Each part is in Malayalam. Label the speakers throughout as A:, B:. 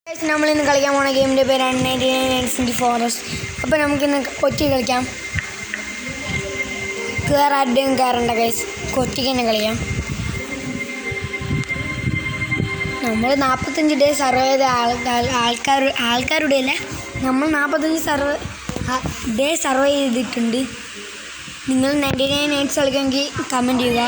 A: നമ്മളിന്ന് കളിക്കാൻ പോകുന്ന ഗെയിമിൻ്റെ പേരാണ് 99 Nights in the Forest. അപ്പോൾ നമുക്കിന്ന് ഒറ്റയ്ക്ക് കളിക്കാം. ആരുടെയും കയറണ്ട ഗൈസ്, ഒറ്റയ്ക്ക് തന്നെ കളിക്കാം. നമ്മൾ 45 ഡേ സർവേ ചെയ്ത ആൾക്കാരുടെ അല്ല, നമ്മൾ 45 ഡേ സർവേ ചെയ്തിട്ടുണ്ട്. നിങ്ങൾ 99 Nights കളിക്കുമെങ്കിൽ കമൻറ്റ് ചെയ്യുക.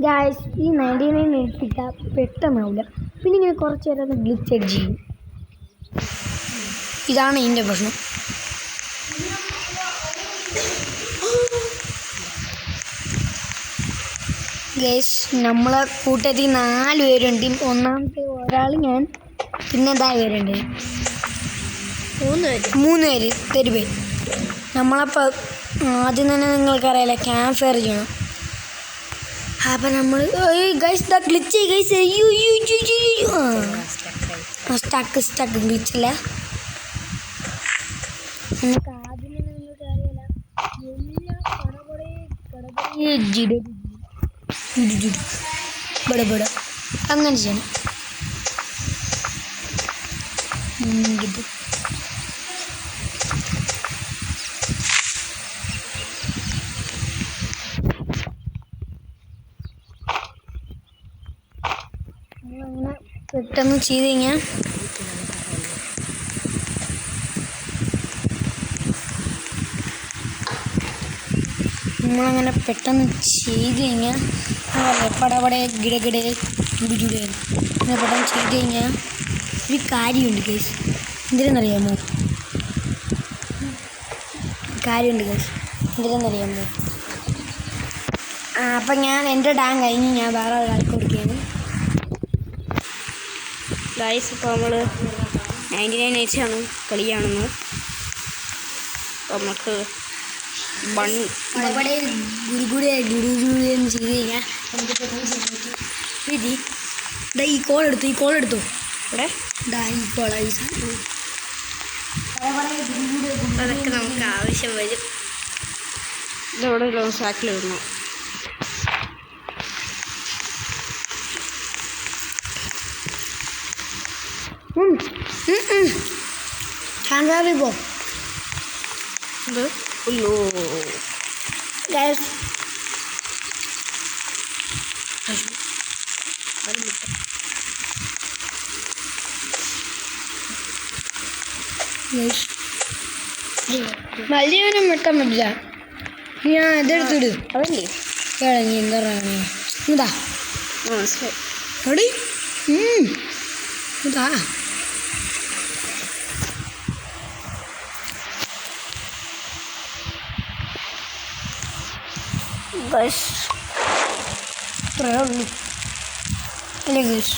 A: ഗായ്സ്, ഈ 99 എടുത്തിട്ട് പെട്ടെന്നാവില്ല, പിന്നെ ഇങ്ങനെ കുറച്ച് നേരം അത് ഗ്ലിച്ച് അടിച്ച് ചെയ്യും. ഇതാണ് ഇതിൻ്റെ പ്രശ്നം. ഗൈസ്, നമ്മളെ കൂട്ടത്തിൽ 4 പേരുണ്ട്. ഒന്നാമത്തെ ഒരാൾ ഞാൻ, പിന്നെ എന്താ പേരുണ്ട് 3 പേര് തരുപേ. നമ്മളപ്പോൾ ആദ്യം തന്നെ നിങ്ങൾക്കറിയാലോ, ക്യാമ്പ് ഫയർ ചെയ്യണം. അപ്പം നമ്മൾ ഗൈസ് ദാ ഗ്ലിച്ച് ഗൈസ്, സ്റ്റക്ക് ഗ്ലിച്ചല്ല. നമുക്ക് ആദ്യം തന്നെ നിങ്ങൾക്ക് അറിയാലോ, ബട അങ്ങനെ ചെയ്യണം. നമ്മളങ്ങനെ പെട്ടെന്ന് ചെയ്ത് കഴിഞ്ഞാൽ പടപടെ ഗിടഗിടെ ഗുടുചുടേ അങ്ങനെ പെട്ടെന്ന് ചെയ്ത് കഴിഞ്ഞാൽ ഒരു കാര്യമുണ്ട് ഗൈസ്. എന്തിനെന്നറിയാമോ? എന്തിനെന്നറിയാമോ? അപ്പം ഞാൻ എൻ്റെ ടാൻ കഴിഞ്ഞ് ഞാൻ വേറെ ഒരാൾക്ക് കൊടുക്കുകയാണ്
B: ഗൈസ്. ഇപ്പോൾ നമ്മൾ 99 Nights ആണ് കളിയാണെന്ന്. നമുക്ക്
A: പടപടെ ഗുടുചുടെന്ന് ചെയ്ത് കഴിഞ്ഞാൽ നമുക്ക് പെട്ടെന്ന് ചെയ്യാൻ പറ്റും. ഈ കോൾ എടുത്തു
B: ഇവിടെ
A: ഈ കോള
B: അതൊക്കെ നമുക്ക് ആവശ്യം വരും. ഇതവിടെ സാക്കിൽ ഇടണം.
A: പോ വലിയവനും വെട്ടാൻ പറ്റില്ല. ഞാൻ ഇതെടുത്തിട്
B: അതല്ലേ
A: നീ എന്താ പറയുക? ഇതാ
B: മനസ്സിലായി.
A: ഇതാ
B: ഗൈസ്
A: ഇത്രയേ ഉള്ളൂ അല്ലേ ഗൈസ്?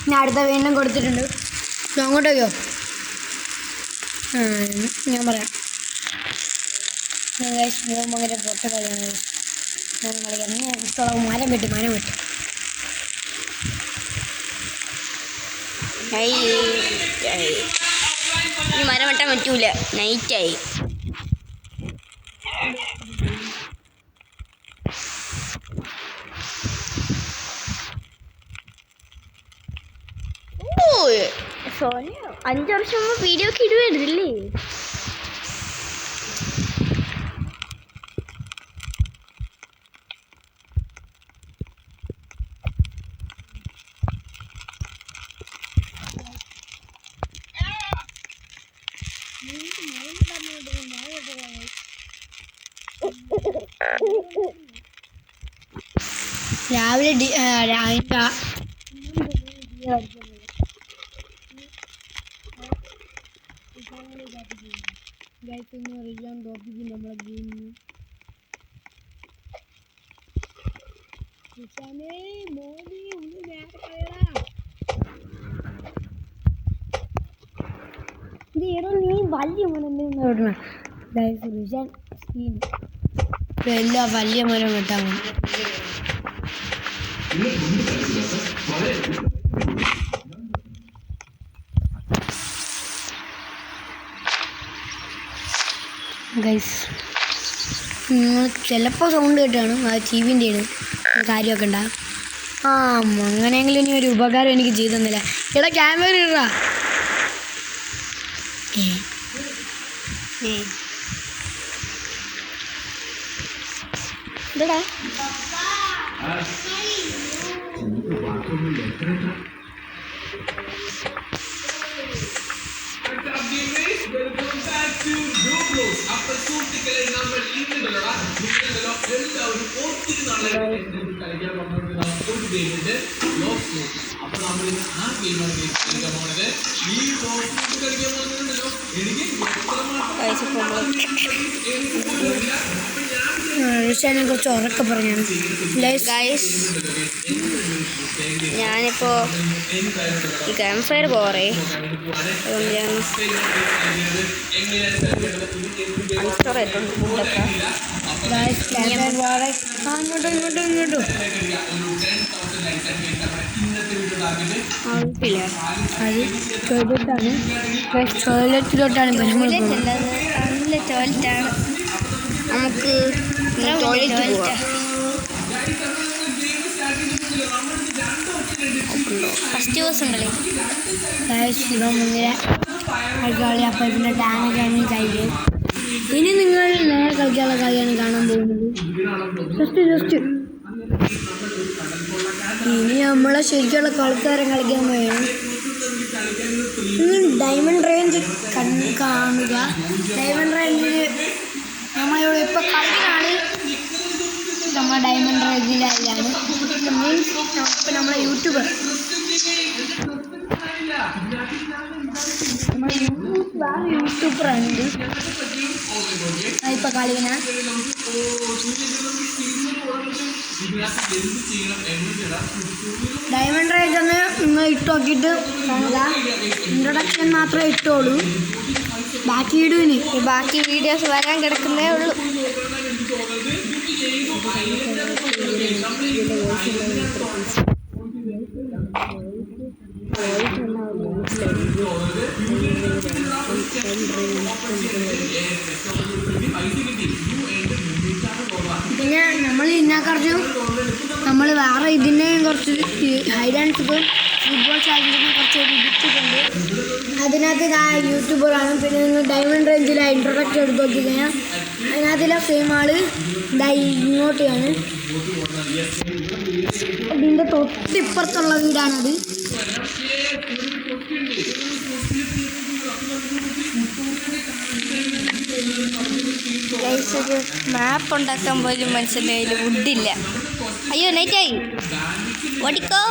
A: ഞാൻ അടുത്ത വീണ്ടും കൊടുത്തിട്ടുണ്ട്. അങ്ങോട്ടേക്കോ? ഞാൻ പറയാം ഗൈസ്. ഭയങ്കര പൊട്ട കളിയാണ് ഞാൻ കളിക്കാം. മരം വെട്ടി
B: ഇനി മരം വെട്ടാൻ പറ്റൂല, നൈറ്റായി. ഓ സോനിയ 5 വർഷം മുമ്പ് വീഡിയോ ഒക്കെ ഇടുവായിരുന്നില്ലേ?
A: രാവിലെ നമ്മളെ ഗെയിമിന് നീ വലിയ മരം എല്ലാ വലിയ മരം വെട്ടാൻ മതി. ഗൈസ് നിങ്ങൾ ചിലപ്പോൾ സൗണ്ട് കേട്ടാണ് ആ ടി വിൻ്റെയാണ് കാര്യമൊക്കെ ഉണ്ടാകും. ആ അങ്ങനെയെങ്കിലും ഇനി ഒരു ഉപകാരം എനിക്ക് ചെയ്തു തന്നില്ല. എടാ ക്യാമറ ഇടാ. ഇതെടാ ഋഷാനെ കുറച്ച് ഉറക്കെ പറഞ്ഞാണ്.
B: ഗൈസ് ഞാനിപ്പോൾ ഈ ക്യാമ്പ് ഫയർ പോറേ അതുകൊണ്ട് ഞാൻ അൺസ്റ്റോർ ആയിട്ടുണ്ട് ഫുഡൊക്കെ.
A: ഇങ്ങോട്ടും
B: ആവശ്യമില്ല.
A: അത് ടോയ്ലറ്റാണ്. ടോയ്ലറ്റിലോട്ടാണ്
B: ടോയ്ലറ്റാണ്. നമുക്ക് ടോയ്ലറ്റ് പോവാം. ഫസ്റ്റ് ദിവസം കളി
A: മുന്നിലെ കളി. അപ്പം ഇതിൻ്റെ ടാങ്ക് കഴിഞ്ഞ് ഇനി നിങ്ങൾ നേരെ കളിക്കാനുള്ള കളിയാണ് കാണാൻ പോകുന്നത്. ജസ്റ്റ് ഇനി നമ്മളെ ശരിക്കുള്ള കളിക്കാരൻ കളിക്കാൻ പോയാണ്. നിങ്ങൾ ഡയമണ്ട് റേഞ്ച് കാണുക. ഡയമണ്ട് റേഞ്ചിൽ നമ്മളിവിടെ ഇപ്പോൾ കളിക്കാണ്. നമ്മൾ ഡയമണ്ട് റേഞ്ചിൻ്റെ അതിലാണ് മീൻസ് ഇപ്പം നമ്മളെ യൂട്യൂബർ യൂട്യൂബറുണ്ട് ഇപ്പം കളിക്കുന്ന. ഡയമണ്ട് റേഞ്ച് ഒന്ന് നിങ്ങൾ ഇട്ട് നോക്കിയിട്ട് കാണുക. ഇൻട്രൊഡക്ഷൻ മാത്രമേ ഇട്ടോളൂ, ബാക്കി ഇടുവിന്.
B: ബാക്കി വീഡിയോസ് വരാൻ കിടക്കുന്നേ ഉള്ളൂ.
A: പിന്നെ നമ്മൾ ഇതിനെക്കുറിച്ചും നമ്മൾ വേറെ ഇതിൻ്റെയും കുറച്ച് ഹൈഡ് ആൻഡ് സീക്കും ഫുട്ബോൾ ചാലഞ്ചിനെ കുറച്ച് ഇടിച്ചിട്ടുണ്ട്. അതിനകത്ത് യൂട്യൂബറാണ്. പിന്നെ നിങ്ങൾ ഡയമണ്ട് റേഞ്ചിലെ ഇൻട്രൊഡക്റ്റ് എടുത്ത് നോക്കി കഴിഞ്ഞാൽ അതിനകത്തിലെ സെയിം ആള് ഇങ്ങോട്ടാണ്. ഇതിൻ്റെ തൊട്ടിപ്പുറത്തുള്ള വീടാണത്.
B: ഒരു മാപ്പ് ഉണ്ടാക്കാൻ പോലും മനുഷ്യൻ്റെ കയ്യിൽ വുഡില്ല. അയ്യോ നൈറ്റായി ഓടിക്കോ.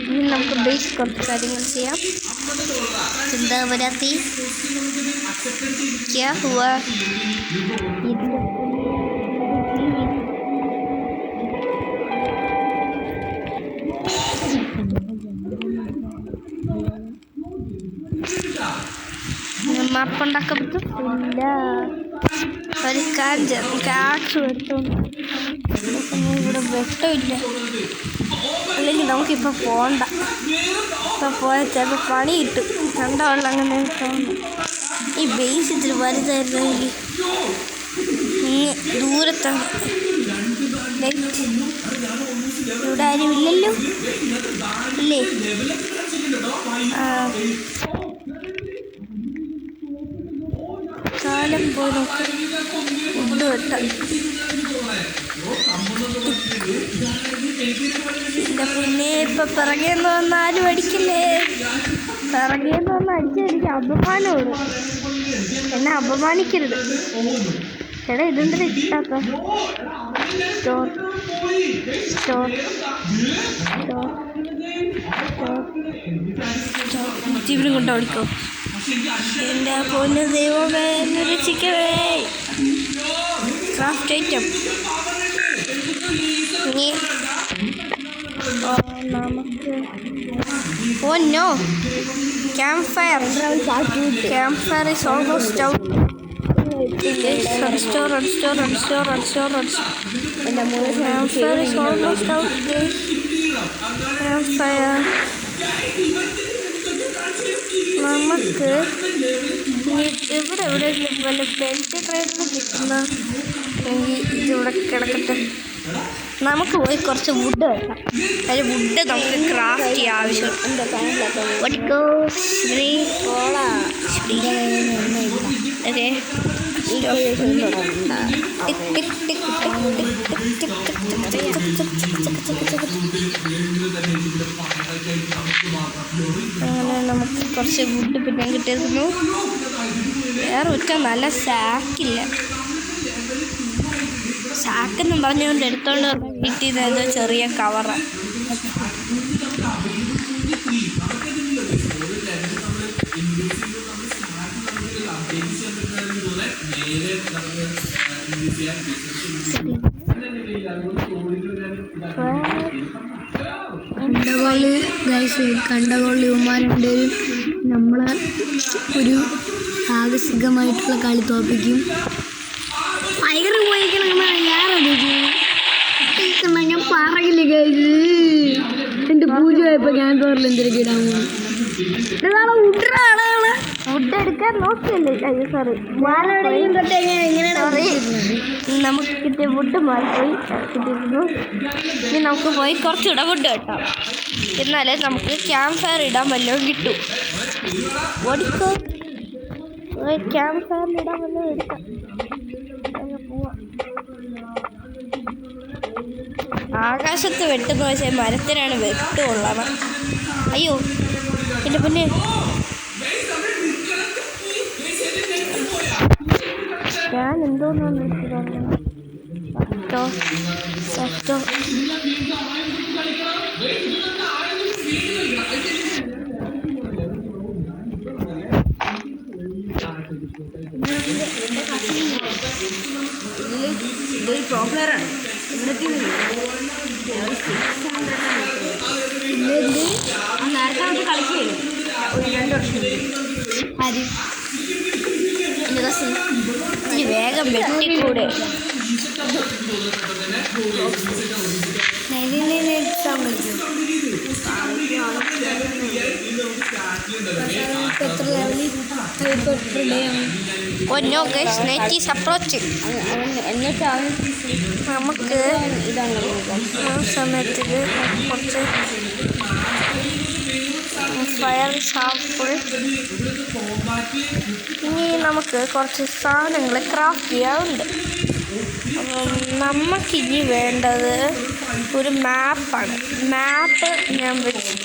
B: ഇനി നമുക്ക് ബേസ് കുറച്ച് കാര്യങ്ങൾ ചെയ്യാം. എന്താ വരാത്തി ക്യാ ഹുവാ? മാപ്പുണ്ടാക്കാൻ പറ്റില്ല. ഒരു കാക്സ് വെട്ടം ഇവിടെ വെട്ടമില്ല. അല്ലെങ്കിൽ നമുക്കിപ്പോൾ പോകണ്ട. ഇപ്പോൾ പോയാൽ ചിലപ്പോൾ പണി കിട്ടും. കണ്ടവള്ള അങ്ങനെ തോന്നുന്നു. ഈ ബേസ് ഇത്തിരി വലുതായിരുന്നെങ്കിൽ ദൂരത്താണ്. ഇവിടെ ആരും ഇല്ലല്ലോ ഇല്ലേ? കാലം പോലും ഫുഡ് വെട്ടാം. എൻ്റെ പിന്നെ ഇപ്പം പിറകേന്ന് വന്ന് ആരും അടിക്കില്ലേ? പിറകേന്ന് വന്ന് അടിച്ചാൽ എനിക്ക് അപമാനമാണ്. എന്നെ അപമാനിക്കരുത്. എടാ ഇതെന്താ ഇഷ്ടാക്ക? സ്റ്റോർ സ്റ്റോർ സ്റ്റോർ സ്റ്റോർ കൊണ്ട് ഓടിക്കോ. എൻ്റെ പൊന്ന് ദൈവമേ എന്നെ രക്ഷിക്കവേ. ക്രാഫ്റ്റ് ഐറ്റം ഇനി നമുക്ക് oh no campfire. Campfire is almost out. റൺസ്റ്റോർ എൻ്റെ മൂന്ന് campfire is almost out. Campfire നമ്മ നമുക്ക് ഇവിടെ എവിടെ വല്ല ബെൽറ്റ് ട്രേഡിൽ കിട്ടുന്ന ഇതിവിടെ കിടക്കട്ടെ. നമുക്ക് പോയി കുറച്ച് വുഡ് വെക്കാം. അതിൽ വുഡ് നമുക്ക് ക്രാഫ്റ്റ് ചെയ്യാൻ ആവശ്യമുണ്ട്. ഓക്കെ അങ്ങനെ നമുക്ക് കുറച്ച് വുഡ് പിന്നെ കിട്ടിയിരുന്നു. വേറെ ഒറ്റ നല്ല സാക്കില്ല. സാക്കെന്നും പറഞ്ഞുകൊണ്ട് എടുത്തോണ്ട് കിട്ടിയത് ചെറിയ കവറാണ്.
A: കണ്ടകോളി ഉമ്മാരുടെ നമ്മളെ ഒരു സാഹസികമായിട്ടുള്ള കളി തോപ്പിക്കും. ഭയങ്കര പോയിക്കണം ഞാൻ പറയില്ല. എൻ്റെ പൂജ പോയപ്പോ ഞാൻ പേരിൽ എന്തൊക്കെ ഇടാൻ പോകും.
B: വുഡ് എടുക്കാൻ നോക്കിയല്ലേ? സോറി, നമുക്ക് കിട്ടിയ വുഡ് മാറിപ്പോയി കിട്ടിയിരുന്നു. ഇനി നമുക്ക് പോയി കുറച്ചുകൂടെ വുഡ് കേട്ടോ. എന്നാലേ നമുക്ക് ക്യാമ്പ് ഫയർ ഇടാൻ വല്ലതും കിട്ടും. ഓടിക്കോ, ക്യാമ്പ് ഫയറിൽ ഇടാൻ വല്ലതും എടുക്കാം. പോവാം. ആകാശത്ത് വെട്ടുന്ന പക്ഷേ മരത്തിനാണ് വെട്ടുകൊള്ളണം. അയ്യോ എൻ്റെ പിന്നെ ഞാൻ എന്തോന്നു
C: ഇതൊരു പോപ്പുലറാണ്. നേരത്തെ നമുക്ക് കളിക്കുകയാണ് ഒരു 2 വർഷം
B: ഇനി വേഗം വെട്ടിക്കൂടെ?
C: എന്നിട്ടാണ്
B: നമുക്ക്
C: ഇതാണ്
B: ആ സമയത്ത് കുറച്ച് ഫയർ സാമ്പിൾ. ഇനി നമുക്ക് കുറച്ച് സാധനങ്ങൾ ക്രാഫ്റ്റ് ചെയ്യാറുണ്ട്. അപ്പം നമുക്കിനി വേണ്ടത് ഒരു മാപ്പാണ്. മാപ്പ് ഞാൻ വെച്ചു.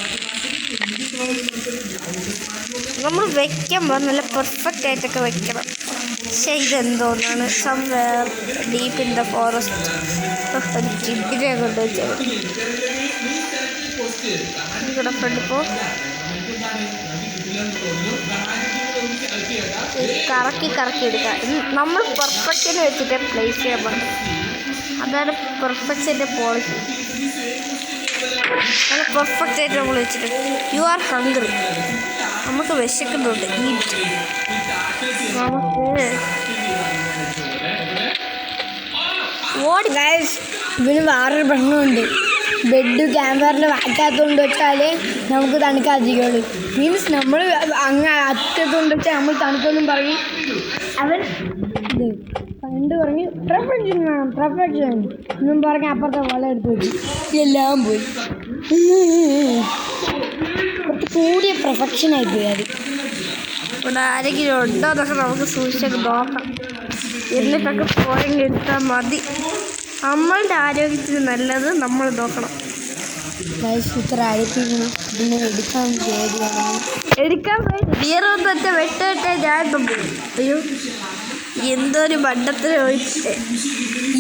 B: നമ്മൾ വയ്ക്കുമ്പോൾ നല്ല പെർഫെക്റ്റ് ആയിട്ടൊക്കെ വയ്ക്കണം. പക്ഷേ ഇതെന്തോന്നാണ് somewhere deep in the forest. ഇതിനെ കൊണ്ട് വെച്ചത് ഇവിടെ ഫ്രണ്ടിപ്പോൾ കറക്കി എടുക്കുക. നമ്മൾ പെർഫെക്റ്റിന് വെച്ചിട്ട് പ്ലേസ് ചെയ്യാൻ പാടില്ല. അതാണ് പെർഫെക്റ്റിൻ്റെ പോളിസി. നല്ല പെർഫെക്റ്റ് ആയിട്ട് നമ്മൾ വെച്ചിട്ട് യു ആർ ഹംഗ്രി. നമുക്ക് വിശക്കുന്നുണ്ട്. ഈറ്റ്. നമുക്ക്
A: ഓടി ഗൈസ്. ഇതിന് വേറൊരു പ്രശ്നമുണ്ട്. ബെഡ് ക്യാമ്പറിൽ വാക്കാത്തതുകൊണ്ട് വെച്ചാൽ നമുക്ക് തണുക്കാതിരിക്കുള്ളൂ. മീൻസ് നമ്മൾ അങ്ങ് അറ്റത്തുകൊണ്ട് വെച്ചാൽ നമ്മൾ തണുക്കൊന്നും പറയും. അവൻ പണ്ട് പറഞ്ഞ് പെർഫെക്ഷൻ വേണം, പെർഫെക്ഷൻ എന്നും പറഞ്ഞ് അപ്പുറത്തെ വല എടുത്ത് വെച്ചു. എല്ലാം പോയി. കുറച്ച് കൂടിയ പെർഫെക്ഷനായിപ്പോയി അത്.
B: ഇവിടെ ആരെങ്കിലും ഉണ്ടോ എന്നൊക്കെ നമുക്ക് സൂക്ഷിച്ചൊക്കെ നോക്കാം. എന്നിട്ടൊക്കെ പോയെങ്കിൽ എടുത്താൽ മതി. നമ്മളുടെ ആരോഗ്യത്തിന് നല്ലത് നമ്മൾ നോക്കണം.
A: ഇത്ര അഴിപ്പിക്കണം. പിന്നെ എടുക്കാൻ
B: വേറൊന്നൊക്കെ വെട്ടിട്ട് ഞാൻ തമ്മിൽ അയ്യോ എന്തൊരു ബണ്ടത്തിന് ഒഴിച്ചിട്ട്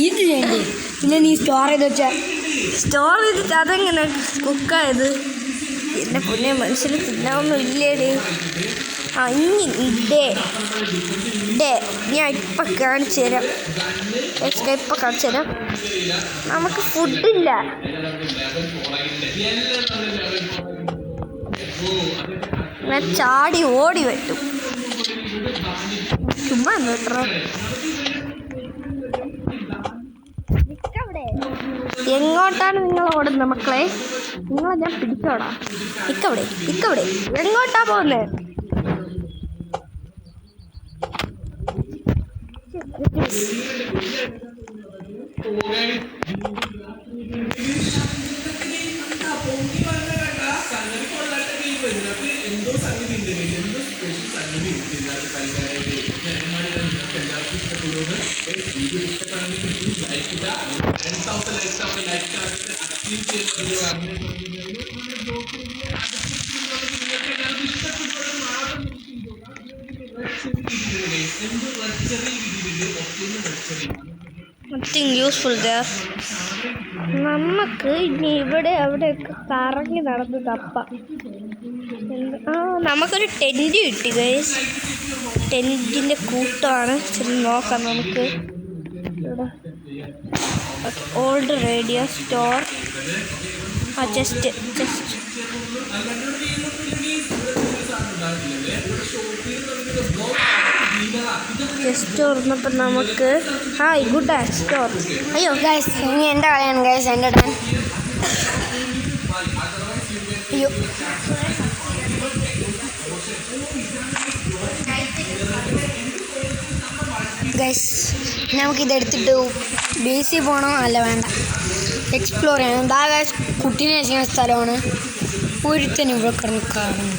A: ഇത് വേണ്ടി. പിന്നെ നീ സ്റ്റോർ ചെയ്ത്
B: ചെയ്തിട്ട് അതെങ്ങനെ കുക്കായത്? എൻ്റെ പൊന്നെ മനുഷ്യന് തിന്നാവൊന്നും ഇല്ലേടി. ആ ഇനി ഞാൻ ഇപ്പം കാണിച്ചു തരാം. നമുക്ക് ഫുഡില്ല. ഞാൻ ചാടി ഓടി വെട്ടും. ചുമ്മാ കേട്ടോ. എങ്ങോട്ടാണ് നിങ്ങൾ ഓടുന്നത് മക്കളെ? നിങ്ങളെ ഞാൻ പിടിച്ചോടാ. ഇക്കവിടെ എങ്ങോട്ടാ പോകുന്നത്? Nothing useful there. നമുക്ക് ഇനി ഇവിടെ അവിടെയൊക്കെ കറങ്ങി നടന്ന് തപ്പാം. നമുക്കൊരു ടെൻറ്റ് കിട്ടി ഗൈസ്. ടെൻറ്റിൻ്റെ കൂട്ടമാണ്. ചെന്ന് നോക്കാം നമുക്ക്. ഇവിടെ ഓൾഡ് റേഡിയോ സ്റ്റോർ. ജസ്റ്റ് തുറന്നപ്പോൾ നമുക്ക് ഗുഡ് സ്റ്റോർ.
A: അയ്യോ ഗൈസ്, ഇനി എൻ്റെ കളിയാണ് ഗൈസ്, എൻ്റെ ടൈം. അയ്യോ ഗൈസ്, നമുക്കിതെടുത്തിട്ട് ബേസിൽ പോകണോ അല്ല വേണ്ട, എക്സ്പ്ലോർ ചെയ്യണം. എന്താ ഗൈസ്, കുട്ടീനെ വെച്ചിരിക്കുന്ന സ്ഥലമാണ്. ഒരുത്തനും ഇവിടെ കിടന്ന് കാണുന്നു.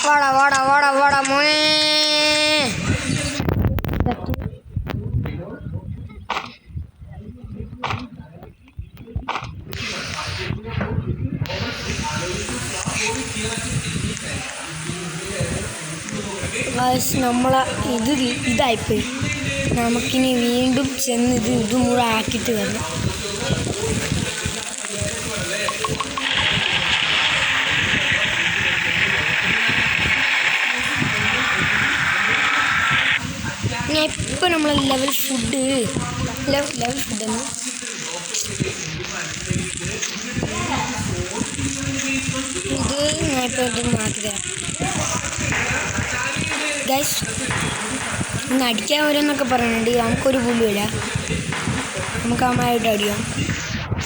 A: വാടാ വാടാ വാടാ വാടാ മോനെ. നമ്മളെ ഇതായിപ്പോയി. നമുക്കിനി വീണ്ടും ചെന്ന് ഇത് മുഴുവൻ ആക്കിയിട്ട് വരണം. ഞാൻ ഇപ്പം നമ്മൾ ലെവൽ ഫുഡ് എന്ന് ഇത് ഞാൻ ഇപ്പോൾ മാറ്റി തരാം ഗൈസ്. ഒന്ന് അടിക്കാൻ വരുമെന്നൊക്കെ പറയുന്നുണ്ട്. നമുക്കൊരു പുല്ലുമില്ല, നമുക്ക് അമ്മയായിട്ട് അടിക്കാം.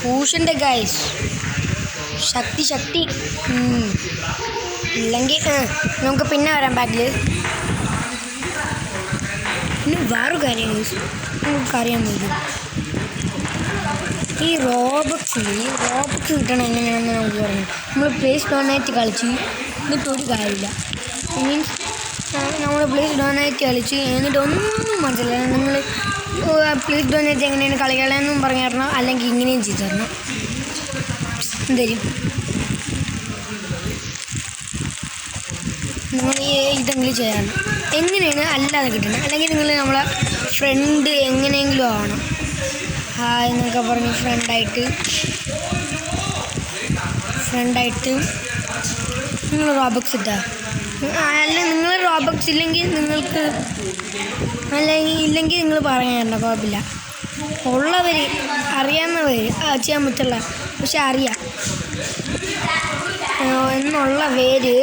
A: പൂഷൻ്റെ ഗൈസ് ശക്തി ഇല്ലെങ്കിൽ നമുക്ക് പിന്നെ വരാം ബാക്കിൽ. പിന്നെ വേറൊരു കാര്യം ഗൈസ് നമുക്ക് അറിയാൻ പറ്റും. ഈ റോബക്സ് കിട്ടണം എങ്ങനെയാണെന്ന് നമുക്ക് പറഞ്ഞു. നമ്മൾ പ്ലേസ് ഡോണായിട്ട് കളിച്ച് എന്നിട്ടൊരു കാര്യമില്ല. മീൻസ് നമ്മൾ പ്ലേസ് ഡോണായിട്ട് കളിച്ച് എന്നിട്ടൊന്നും മനസ്സിലായില്ല. നിങ്ങൾ പ്ലേസ് ഡോണായിട്ട് എങ്ങനെയാണ് കളികളെന്നും പറഞ്ഞു തരണം, അല്ലെങ്കിൽ ഇങ്ങനെയും ചെയ്തു തരണം. എന്തേലും നിങ്ങൾ ഇതെങ്കിലും ചെയ്യണം. എങ്ങനെയാണ് അല്ലാതെ കിട്ടണം, അല്ലെങ്കിൽ നിങ്ങൾ നമ്മളെ ഫ്രണ്ട് എങ്ങനെയെങ്കിലും ആവണം. ഹായ് എന്നൊക്കെ പറഞ്ഞ് ഫ്രണ്ടായിട്ട് നിങ്ങൾ റോബക്സ് ഇട്ടാ. അല്ല, നിങ്ങൾ റോബക്സ് ഇല്ലെങ്കിൽ ഇല്ലെങ്കിൽ നിങ്ങൾ പറയാൻ തരണം, കുഴപ്പമില്ല. ഉള്ളവർ അറിയാവുന്നവർ ചെയ്യാൻ പറ്റില്ല, പക്ഷെ അറിയാം എന്നുള്ള പേര്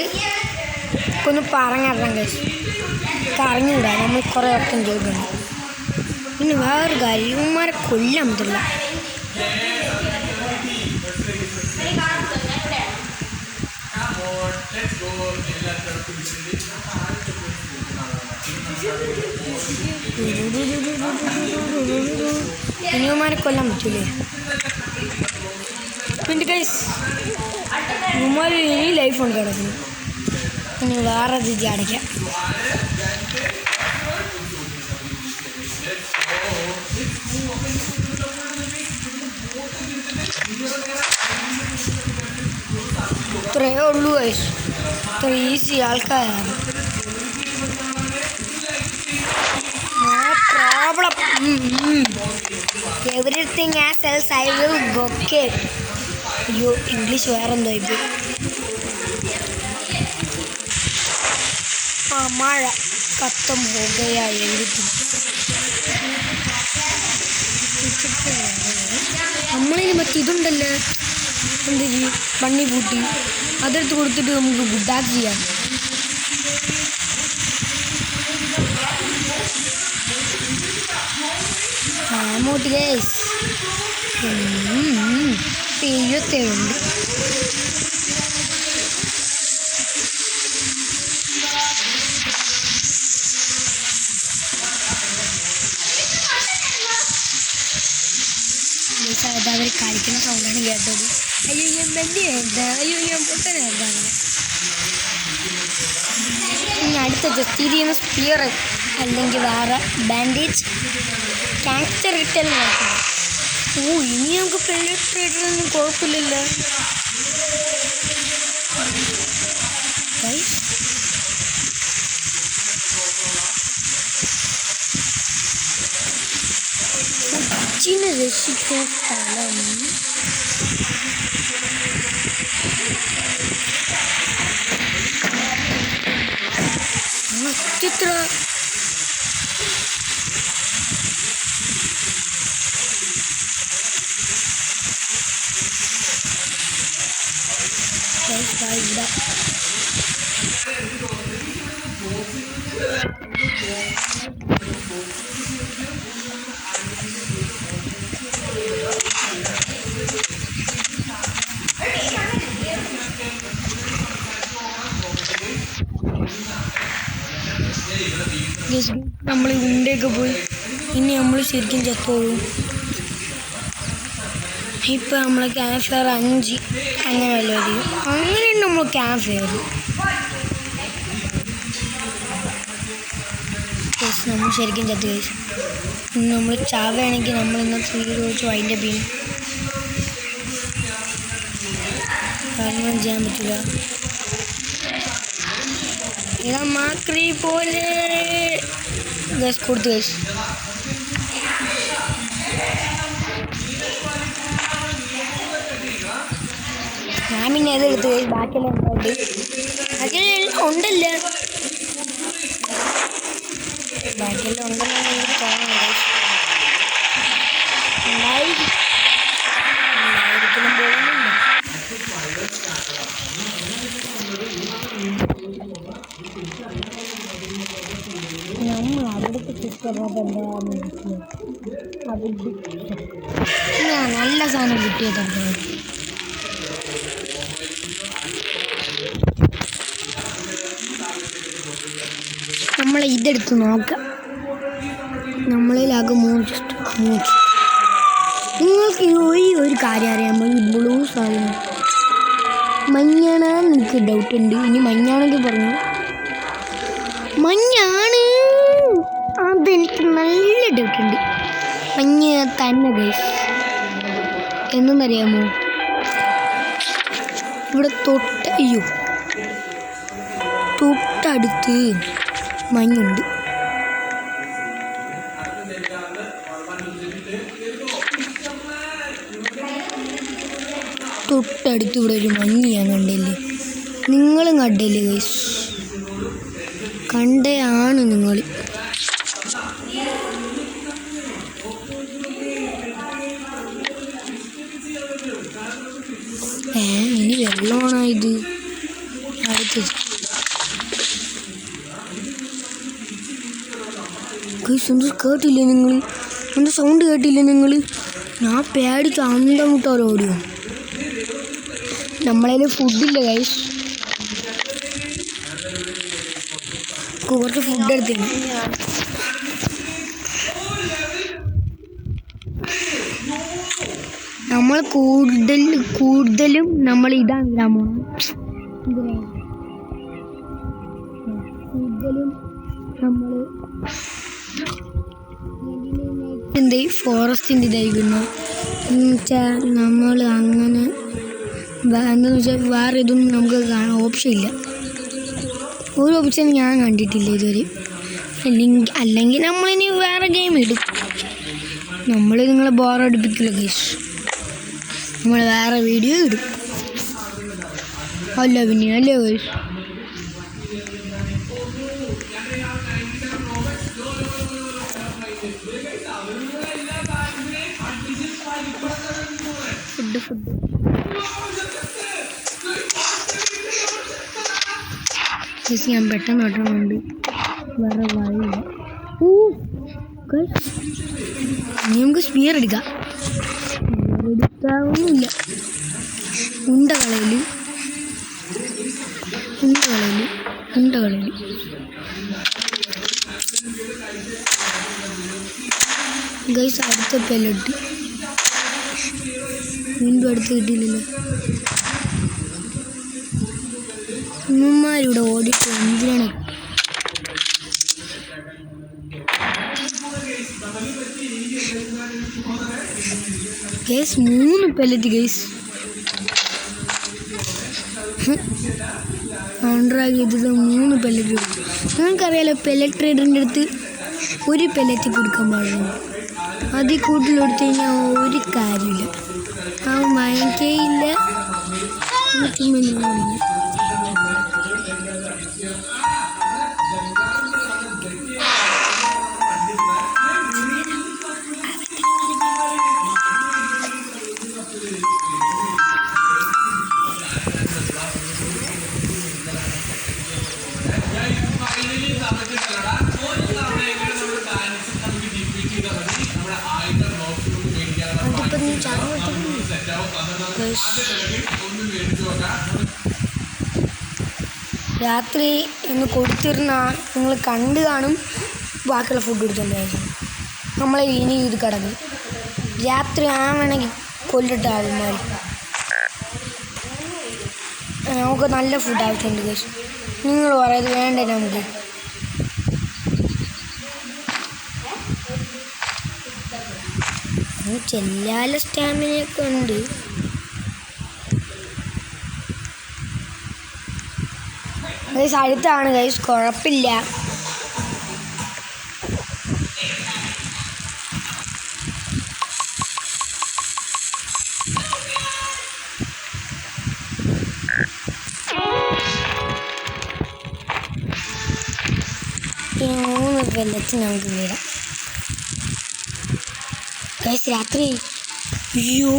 A: ഒന്ന് പറഞ്ഞിടണം കഴിച്ചു. അറിഞ്ഞൂടാ, നമ്മൾ കുറേ വട്ടം ചെയ്തിട്ടുണ്ട്. പിന്നെ വേറൊരു കാര്യം, ഇവന്മാരെ കൊല്ലാൻ പറ്റില്ല. ഇനിമാരെ കൊല്ലാൻ പറ്റൂലേ? പിന്നെ ഗൈസ് ഇവന്മാർ ഇനി ലൈഫ് കൊണ്ട് കിടക്കുന്നു. ഇനി വേറെ രീതി അടയ്ക്കാം. ഇത്രയേ ഉള്ളൂ ഗൈസ്, ഇത്ര ഈസി ആൾക്കാരാണ്. Problem. Everything else I will go. Okay. അയ്യോ, ഇംഗ്ലീഷ് വേറെന്തോ ഇത്. മഴ കത്തം പോകുകയായി എഴുതി. നമ്മളിന് മറ്റേ ഇതുണ്ടല്ലോ, എന്ത് പണ്ണി പൂട്ടി, അതെടുത്ത് കൊടുത്തിട്ട് നമുക്ക് ഗുഡാക്ക് ചെയ്യാം. അങ്ങോട്ട് ഗൈസ് പെയ്യത്തേയുണ്ട്. ഗൈസ് അത് അവർ കളിക്കുന്ന സൗണ്ടാണ് കേട്ടത്. അയ്യോ ഞാൻ ബെല്ലിയായിരുന്നു, അയ്യോ ഞാൻ പൊട്ടനായിരുന്നു. ഇനി അടുത്ത ജസ്റ്റ് ചെയ്യുന്ന സ്പിയർ അല്ലെങ്കിൽ വേറെ ബാൻഡേജ് ക്യാൻസർ കിട്ടലും നോക്കണം. ഇനി നമുക്ക് പെല്ലിട്ടൊന്നും കുഴപ്പമില്ലല്ലോ. കൊച്ചിനെ രക്ഷിക്കാൻ സ്ഥലം നക്ഷത്ര ഇവിടെ നമ്മൾ ഉണ്ടൊക്കെ പോയി. ഇനി നമ്മൾ ശരിക്കും ചത്തോളും. ഇപ്പം നമ്മൾ ക്യാമ്പ് ഫയർ 5 അങ്ങനെ വല്ലതും അങ്ങനെയുണ്ട് നമ്മൾ ക്യാമ്പ് ഫയർ. നമ്മൾ ശരിക്കും ചത്ത് കഴിച്ചു. ഇനി നമ്മൾ ചാവുകയാണെങ്കിൽ നമ്മൾ ഇന്നത്തെ വീഡിയോ വെച്ച് അതിൻ്റെ പിന്നെ കാരണം ചെയ്യാൻ പറ്റില്ല. ഇതാ മാക്രി പോലെ കൊടുത്തു കഴിച്ചു. ഞാൻ പിന്നെ ഏതെടുത്ത് കഴിച്ചു. ബാക്കിയെല്ലാം ഉണ്ട്, ബാക്കിയെല്ലാം ഉണ്ടല്ലോ, ബാക്കിയെല്ലാം ഉണ്ടെന്ന് എനിക്ക് തോന്നുന്നു. ഒരിക്കലും പോകുന്നുണ്ട്. നമ്മൾ അവിടുത്തെ ഞാൻ നല്ല സാധനം കിട്ടിയതുണ്ട്. നമ്മൾ ഇതെടുത്ത് നോക്കാം. നമ്മളിലാകെ 3 നിങ്ങൾക്ക് ഒരു കാര്യം അറിയാമോ? ഈ ബ്ലൂ സാധനം മഞ്ഞാണെന്ന് എനിക്ക് ഡൗട്ട് ഉണ്ട്. ഇനി മഞ്ഞാണെങ്കിൽ പറഞ്ഞു മഞ്ഞാണ്, അതെനിക്ക് നല്ല ഡൗട്ടുണ്ട്. മഞ്ഞ തന്നെ ഗൈസ്. എന്നറിയാമോ? ഇവിടെ തൊട്ടടുത്ത് മഞ്ഞുണ്ട്. തൊട്ടടുത്ത് ഇവിടെ ഒരു മഞ്ഞ് ഞാൻ കണ്ടില്ലേ? നിങ്ങളും കണ്ടില്ലേ ഗൈസ്? കണ്ടയാണ് നിങ്ങൾ. ഇനി വെള്ളമാണോ ഇത്? അടുത്തത് കേട്ടില്ലേ നിങ്ങൾ? എൻ്റെ സൗണ്ട് കേട്ടില്ലേ നിങ്ങൾ? ഞാൻ പേടിച്ച് അന്തമുട്ടാലോ ഓടിയോ. നമ്മളതിൽ ഫുഡില്ല ഗൈസ്. കുറച്ച് ഫുഡ് എടുത്തില്ല. നമ്മൾ കൂടുതലും നമ്മൾ ഇതാണ് ഇടാൻ പോകുന്നത്. കൂടുതലും നമ്മൾ ഫോറസ്റ്റിൻ്റെ ഇതായിരിക്കുന്നു. എന്നുവെച്ചാൽ നമ്മൾ അങ്ങനെ എന്താണെന്ന് വെച്ചാൽ വേറെ ഇതൊന്നും നമുക്ക് കാണാൻ ഓപ്ഷൻ ഇല്ല. ഒരു ഓപ്ഷൻ ഞാൻ കണ്ടിട്ടില്ല ഇതുവരെ. അല്ലെങ്കിൽ നമ്മളിനി വേറെ ഗെയിം ഇടും. നമ്മൾ നിങ്ങളെ ബോറടിപ്പിക്കില്ല ഗൈസ്. നമ്മൾ വേറെ വീഡിയോ ഇടും. അല്ല പിന്നെ അല്ലേ ഗൈസ്? ഫുഡ് ഞാൻ പെട്ടെന്ന് പെട്ടെന്നുണ്ട്. വേറെ വഴിയില്ല. ഇനി നമുക്ക് സ്പിയർ എടുക്കാം. എടുക്കാവുന്നില്ല. ഉണ്ടകളയിൽ ഗൈസ് അടുത്ത പെല്ലറ്റ് വീണ്ടും അടുത്ത് കിട്ടിയില്ലല്ലോ. ഉമ്മമാരിവിടെ ഓടിയിട്ട് എന്തിനാണ്? Guys 3 pellet guys. കൗണ്ടറാക്കി ഇതിൽ 3 പെല്ലറ്റ്. നിങ്ങൾക്കറിയാലോ പെല്ലറ്റ് ട്രേഡറിൻ്റെ അടുത്ത് 1 പെല്ലറ്റ് കൊടുക്കാൻ പാടില്ല. അതിൽ കൂടുതൽ കൊടുത്തു കഴിഞ്ഞാൽ ഒരു കാര്യമില്ല, അവൻ വാങ്ങിക്കേയില്ല. രാത്രി ഇന്ന് കൊടുത്തിരുന്ന നിങ്ങൾ കണ്ടു കാണും. ബാക്കിയുള്ള ഫുഡ് എടുത്തുകൊണ്ടായിരിക്കും നമ്മളെ ഇനി ഇത് കിടക്കും. രാത്രി വേണമെങ്കിൽ കൊല്ലിട്ട് ആൾമാർ. നമുക്ക് നല്ല ഫുഡ് ആവശ്യമുണ്ട് ഗൈസ്. നിങ്ങൾ പറയുന്നത് വേണ്ടേ നമുക്ക്? ചെല്ലാല സ്റ്റാമിനയൊക്കെ ഉണ്ട്. ഗൈസ് അടുത്താണ് ഗൈസ്, കുഴപ്പമില്ല. ഈ 3 വെള്ളത്തിൽ നമുക്ക് വീടാം ഗൈസ്. രാത്രി അയ്യോ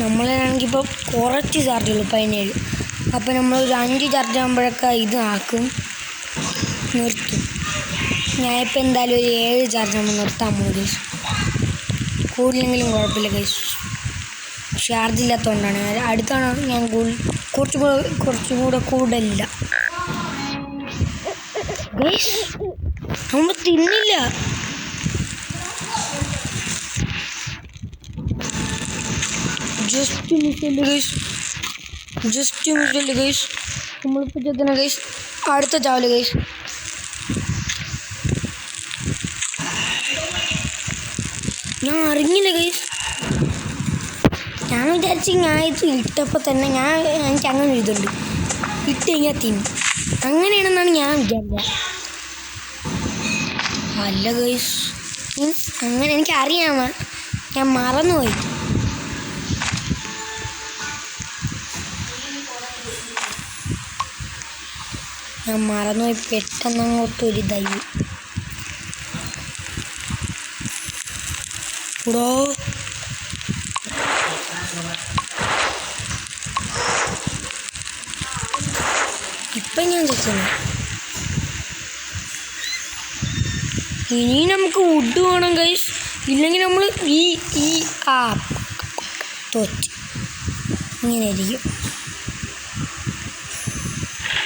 A: നമ്മളാണെങ്കിൽ ഇപ്പോൾ കുറച്ച് ചാർജുള്ളൂ, 17. അപ്പോൾ നമ്മളൊരു 5 ചാർജ് ആകുമ്പോഴൊക്കെ ഇത് ആക്കും, നിർത്തും. ഞാനിപ്പോൾ എന്തായാലും ഒരു 7 ചാർജ് ആകുമ്പോൾ നിർത്താൻ പോകും ഗൈസ്. കൂടുതലെങ്കിലും കുഴപ്പമില്ല ഗൈസ്, ചാർജ് ഇല്ലാത്തതുകൊണ്ടാണ്. അടുത്താണ് ഞാൻ കുറച്ചും കൂടെ കൂടുതലില്ല ഗൈസ്. നമ്മൾ തിന്നില്ല. ജസ്റ്റ് മിസ്സല്ലേ ഗൈസ്. നമ്മളിപ്പോൾ ചെത്തണ ഗൈസ്. അടുത്ത ചാവല് ഗൈസ്. ഞാൻ അറിഞ്ഞില്ല ഗൈസ്. ഞാൻ വിചാരിച്ചു ഞാൻ ഇത് ഇട്ടപ്പോൾ തന്നെ എനിക്ക് അങ്ങനെ ഇതുണ്ട്, ഇട്ട് കഴിഞ്ഞാൽ തിന്നും, അങ്ങനെയാണെന്നാണ് ഞാൻ വിചാരിച്ചത്. അല്ല ഗൈസ്, അങ്ങനെ എനിക്കറിയാമ, ഞാൻ മറന്നുപോയി. പെട്ടെന്ന് അങ്ങോട്ടൊരു ഇതായി. കൂടോ ഇപ്പം ഞാൻ ചോദിക്കുന്നു. ഇനി നമുക്ക് വുഡ് വേണം ഗൈസ്, ഇല്ലെങ്കിൽ നമ്മൾ തോറ്റ് ഇങ്ങനെ ഇരിക്കും.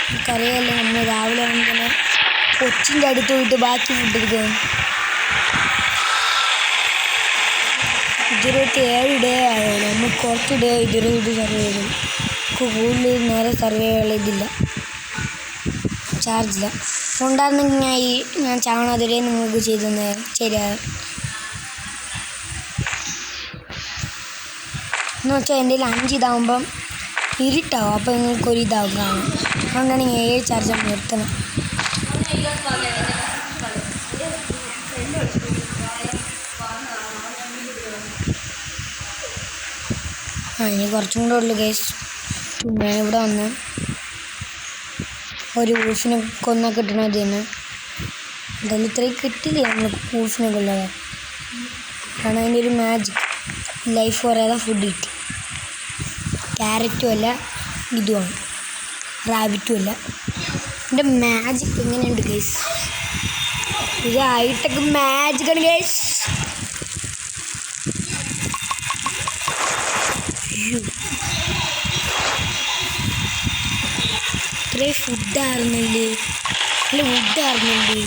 A: നമുക്കറിയാമല്ലോ, നമ്മൾ രാവിലെ ആണെങ്കിൽ കൊച്ചിൻ്റെ അടുത്ത് പോയിട്ട് ബാക്കി ഫുഡ് എടുക്കും. 27 ഡേ ആയോ, നമ്മൾ കുറച്ച് ഡേ ഇത് സർവേ ചെയ്തു. കൂടുതൽ നേരെ സർവേ ഇതില്ല, ചാർജില്ല. ഉണ്ടായിരുന്നെങ്കിൽ ഞാൻ ചാവണതിരെ നിങ്ങൾക്ക് ചെയ്തു ശരിയാകും എന്ന് വെച്ചാൽ എൻ്റെ 5 ഇതാകുമ്പം ഇരുട്ടാവും, അപ്പോൾ നിങ്ങൾക്കൊരു ഇതാവും കാണും. അതുകൊണ്ടാണ് 7 ചാർജ് നിർത്തണം. ഇനി കുറച്ചും കൂടെ ഉള്ളു ഗൈസ്. പിന്നെ ഇവിടെ വന്ന് ഒരു ഊഫിനെ കൊന്ന കിട്ടണത് തന്നെ. എന്തായാലും ഇത്രയും കിട്ടില്ല നമ്മൾ ഊഫിനെ കൊല്ലാതെ. കാരണം അതിൻ്റെ ഒരു മാജിക്. ലൈഫ് പറയാതെ ഫുഡ് കിട്ടി. ക്യാരറ്റും അല്ല, ഇതുമാണ് റാബിറ്റും അല്ല. എൻ്റെ മാജിക് എങ്ങനെയുണ്ട് ഗൈസ്? ഇത് ഹൈടെക് മാജിക്കാണ് ഗൈസ്. ഇത്രയും ഫുഡായിരുന്നല്ലേ, അല്ല വുഡായിരുന്നല്ലേ.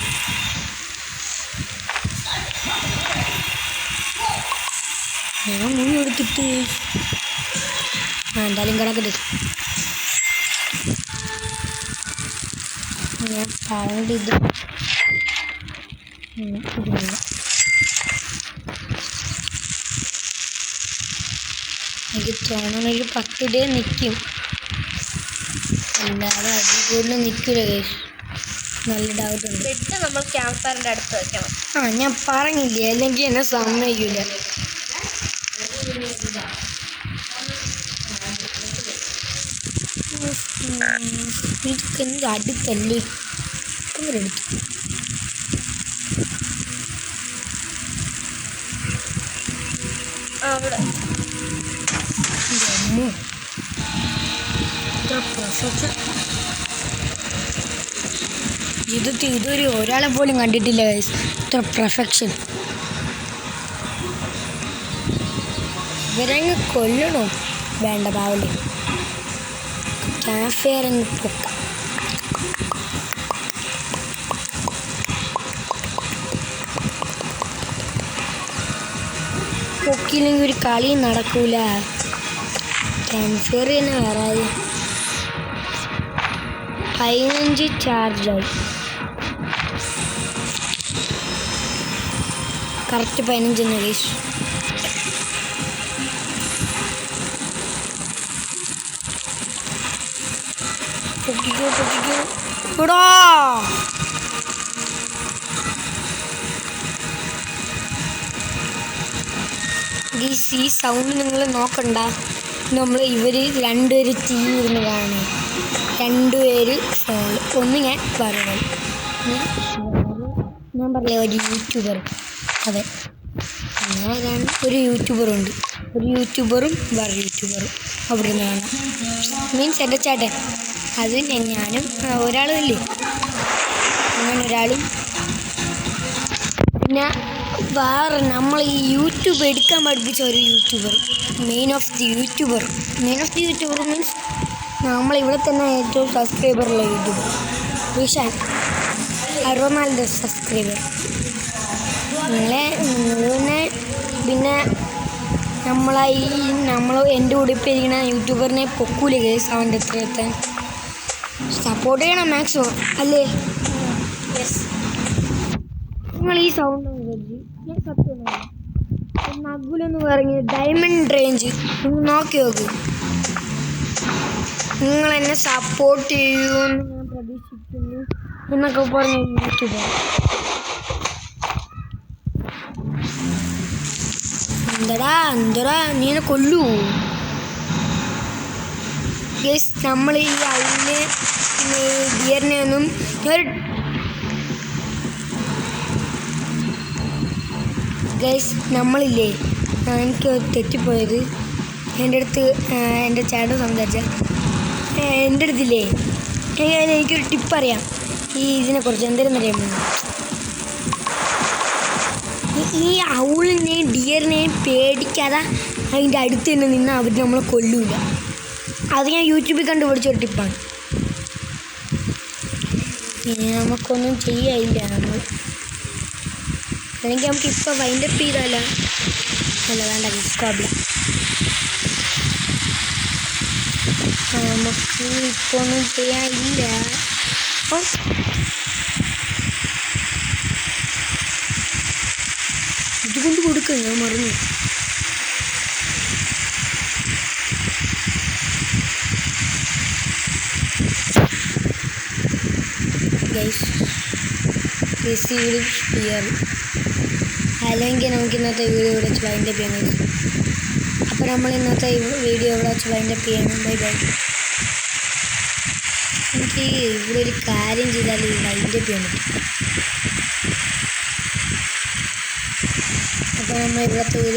A: ഞാൻ മൂന്ന് എടുത്തിട്ട് എന്തായാലും കിടക്കട്ടെ. ഞാൻ പാണ്ട് ഇത് എനിക്ക് തോന്നുന്നു ഒരു 10 ഡേ നിൽക്കും, അല്ലാതെ അതിൽ കൂടുതൽ നിൽക്കില്ല. നല്ല ഡൗട്ടുണ്ട്.
B: ബെഡ് നമ്മൾ ക്യാമ്പ് ഫയറിൻ്റെ അടുത്ത് വെക്കണം.
A: ഞാൻ പറഞ്ഞില്ലേ, അല്ലെങ്കിൽ എന്നെ സമ്മതിക്കില്ല. ഇതൊക്കെ എൻ്റെ അടുത്തല്ലേ ഇവരെടുത്തു.
B: അവിടെ
A: ജീവിതത്തിൽ ഇതൊരു ഒരാളെ പോലും കണ്ടിട്ടില്ല ഗൈസ്, ഇത്ര പെർഫെക്ഷൻ. ഇവരങ്ങ് കൊല്ലണോ? വേണ്ട, പാവല്ലേ. ക്യാമ്പ് ഫയർ അങ്ങ് പൊക്ക. പൊക്കിയില്ലെങ്കിൽ ഒരു കളി നടക്കൂല. ക്യാമ്പ് ഫയർ തന്നെ വരാതെ 15 ചാർജായി. കറക്റ്റ് 15 തന്നെ ഗൈസ്. പൊക്കിക്കോ ഇവിടാ. ഗൈസ്, ഈ സൗണ്ട് നിങ്ങൾ നോക്കണ്ട. നമ്മൾ രണ്ടുപേര് ടി വി ഇരുന്ന് കാണും, രണ്ടുപേര് ഫോണിൽ. ഒന്ന് ഞാൻ പറയണം, ഞാൻ പറഞ്ഞില്ലേ ഒരു യൂട്യൂബർ. അതെ, ഒരു യൂട്യൂബറുണ്ട്, ഒരു യൂട്യൂബറും വേറെ യൂട്യൂബറും അവിടെ നിന്ന് കാണാം. മീൻസ് എൻ്റെ ചേട്ടൻ, അത് ഞാനും ഒരാളും ഇല്ലേ, അങ്ങനെ ഒരാളും. പിന്നെ വേറെ നമ്മൾ ഈ യൂട്യൂബ് എടുക്കാൻ പഠിപ്പിച്ച ഒരു YouTuber, main off the YouTuber means നമ്മളിവിടെ തന്നെ ഏറ്റവും സബ്സ്ക്രൈബറുള്ള യൂട്യൂബർ വിഷാൻ, 64 സബ്സ്ക്രൈബർ. പിന്നെ നമ്മൾ എൻ്റെ കൂടെ ഇപ്പോൾ ഇരിക്കുന്ന യൂട്യൂബറിനെ പൊക്കൂലേ കേസ്, അവൻ്റെ എത്ര എത്താൻ. സപ്പോർട്ട് ചെയ്യണം മാക്സിമം, അല്ലേ? നിങ്ങൾ ഈ സൗണ്ട് ഞാൻ സത്യം നഗുലെന്ന് പറഞ്ഞ് ഡയമണ്ട് റേഞ്ച് നോക്കി നോക്ക്. നിങ്ങൾ എന്നെ സപ്പോർട്ട് ചെയ്യുമെന്ന് ഞാൻ പ്രതീക്ഷിക്കുന്നു എന്നൊക്കെ പറഞ്ഞ് യൂട്യൂബർ. എന്തടാ നീ എന്നെ കൊല്ലൂ. ഗൈസ്, നമ്മൾ ഈ അതിനെ ബിയറിനെ ഒന്നും ഗൈസ്, നമ്മളില്ലേ, എനിക്ക് തെറ്റിപ്പോയത്. എൻ്റെ അടുത്ത് എൻ്റെ ചേട്ടൻ സംസാരിച്ച എൻ്റെ അടുത്തില്ലേ, എനിക്കൊരു ടിപ്പ് അറിയാം ഈ ഇതിനെക്കുറിച്ച്. എന്തെങ്കിലും അറിയാമോ? ഈ ഔളിനെയും ഡിയറിനെയും പേടിക്കാതെ അതിൻ്റെ അടുത്ത് തന്നെ നിന്ന് അവർ നമ്മളെ കൊല്ലൂല. അത് ഞാൻ യൂട്യൂബിൽ കണ്ടുപിടിച്ചൊരു ടിപ്പാണ്. പിന്നെ നമുക്കൊന്നും ചെയ്യാനില്ല. അല്ലെങ്കിൽ നമുക്ക് ഇപ്പോൾ വൈൻഡപ്പ് ചെയ്താലോ? അല്ല, വേണ്ട, ഡിസ്കോബിൾ നമുക്ക് ഇപ്പോൾ ഒന്നും ചെയ്യാനില്ല. ഇതുകൊണ്ട് കൊടുക്കുക, ഞാൻ മറന്നു. അല്ലെങ്കിൽ നമുക്ക് ഇന്നത്തെ വീഡിയോ ഇവിടെ വെച്ച് വൈൻഡപ്പ് ചെയ്യാൻ കഴിയും. അപ്പോൾ നമ്മൾ ഇന്നത്തെ വീഡിയോ ഇവിടെ വെച്ച് വൈൻഡപ്പ് ചെയ്യണം. Bye bye. എനിക്ക് ഇവിടെ ഒരു കാര്യം ചെയ്താൽ വൈൻഡപ്പ് ചെയ്യാൻ പറ്റും. അപ്പോൾ നമ്മൾ ഇവിടുത്തെ വീഡിയോ